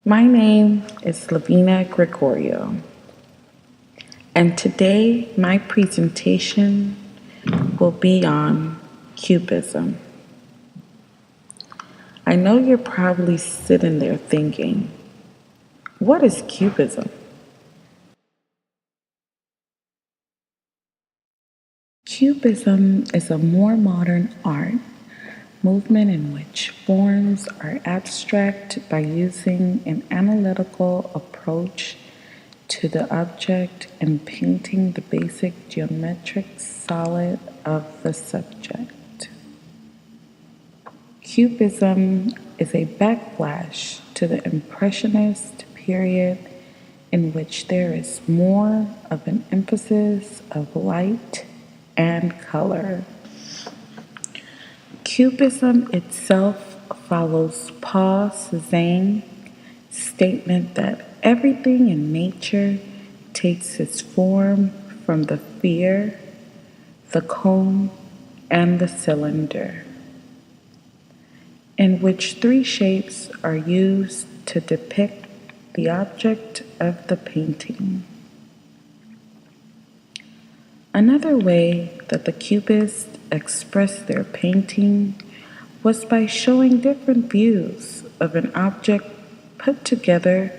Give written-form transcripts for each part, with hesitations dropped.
My name is Lavina and today my presentation will be on Cubism. I know you're probably sitting there thinking, what is Cubism? Cubism is a more modern art movement in which forms are abstract by using an analytical approach to the object and painting the basic geometric solid of the subject. Cubism is a backlash to the Impressionist period in which there is more of an emphasis of light and color. Cubism itself follows Paul Cézanne's statement that everything in nature takes its form from the sphere, the cone, and the cylinder, in which three shapes are used to depict the object of the painting. Another way that the Cubists expressed their painting was by showing different views of an object put together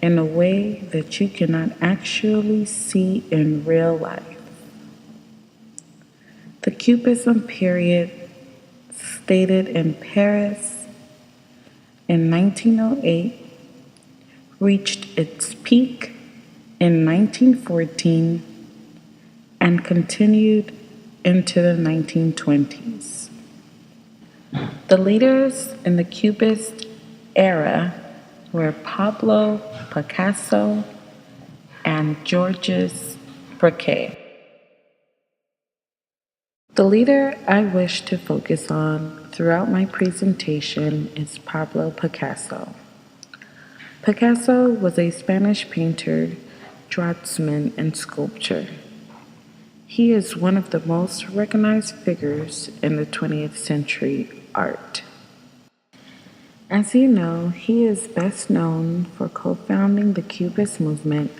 in a way that you cannot actually see in real life. The Cubism period, stated in Paris in 1908, reached its peak in 1914 and continued into the 1920s. The leaders in the Cubist era were Pablo Picasso and Georges Braque. The leader I wish to focus on throughout my presentation is Pablo Picasso. Picasso was a Spanish painter, draftsman, and sculptor. He is one of the most recognized figures in the 20th century art. As you know, he is best known for co-founding the Cubist movement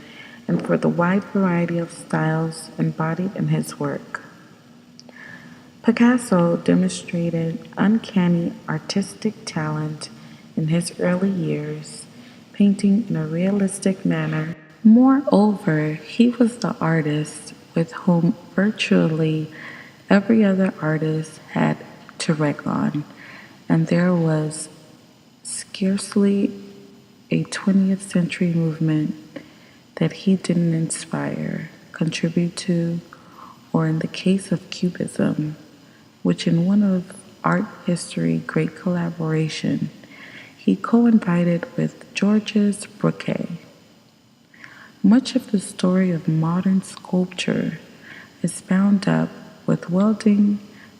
and for the wide variety of styles embodied in his work. Picasso demonstrated uncanny artistic talent in his early years, painting in a realistic manner. Moreover, he was the artist with whom virtually every other artist had to reckon, and there was scarcely a 20th century movement that he didn't inspire, contribute to, or in the case of Cubism, which in one of art history great collaboration, he co-invited with Georges Braque. Much of the story of modern sculpture is bound up with welding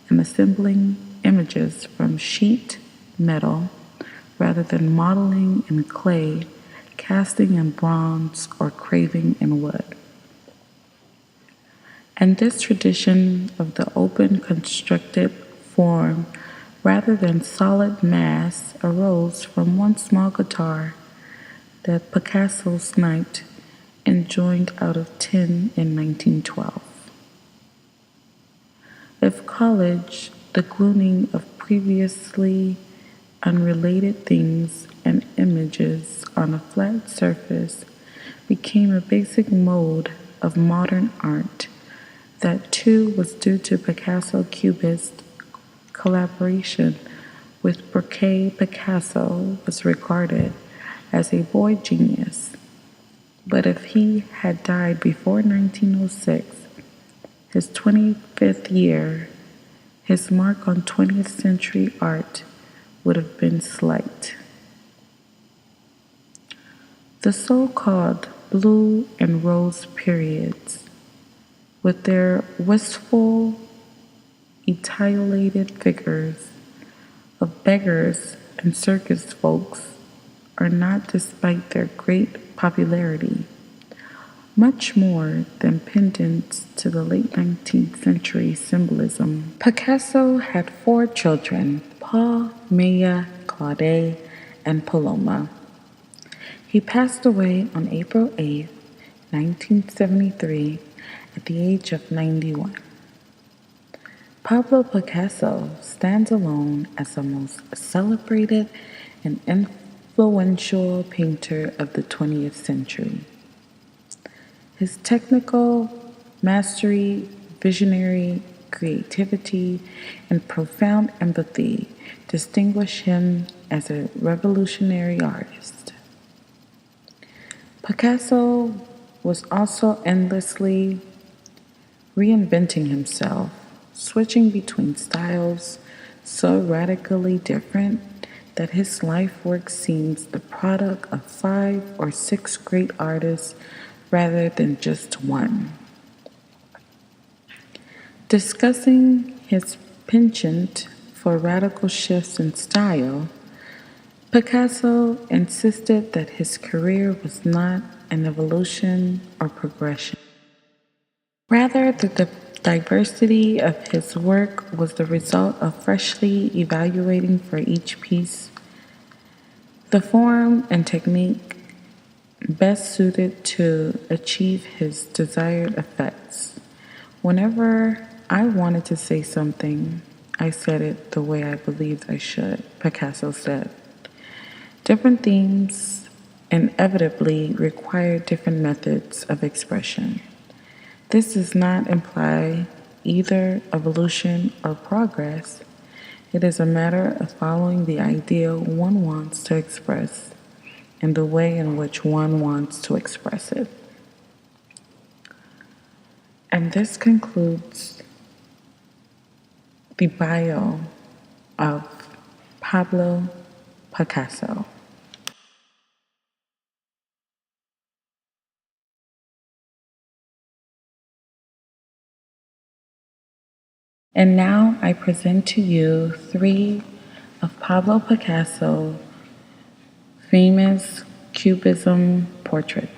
and assembling images from sheet metal rather than modeling in clay, casting in bronze, or carving in wood. And this tradition of the open constructed form rather than solid mass arose from one small guitar that Picasso sniped and joined out of 10 in 1912. If collage, the gluing of previously unrelated things and images on a flat surface became a basic mode of modern art, that too was due to Picasso-Cubist collaboration with Braque. Picasso was regarded as a boy genius. But if he had died before 1906, his 25th year, his mark on 20th century art would have been slight. The so-called blue and rose periods, with their wistful, etiolated figures of beggars and circus folks, are not, despite their great popularity, much more than pendants to the late 19th century symbolism. Picasso had 4 children, Paul, Maya, Claude, and Paloma. He passed away on April 8, 1973, at the age of 91. Pablo Picasso stands alone as the most celebrated and influential painter of the 20th century. His technical mastery, visionary creativity, and profound empathy distinguish him as a revolutionary artist. Picasso was also endlessly reinventing himself, switching between styles so radically different that his life work seems the product of 5 or 6 great artists rather than just one. Discussing his penchant for radical shifts in style, Picasso insisted that his career was not an evolution or progression. Rather, the diversity of his work was the result of freshly evaluating for each piece the form and technique best suited to achieve his desired effects. Whenever I wanted to say something, I said it the way I believed I should, Picasso said. Different themes inevitably require different methods of expression. This does not imply either evolution or progress. It is a matter of following the ideal one wants to express and the way in which one wants to express it. And this concludes the bio of Pablo Picasso. And now I present to you 3 of Pablo Picasso's famous Cubism portraits.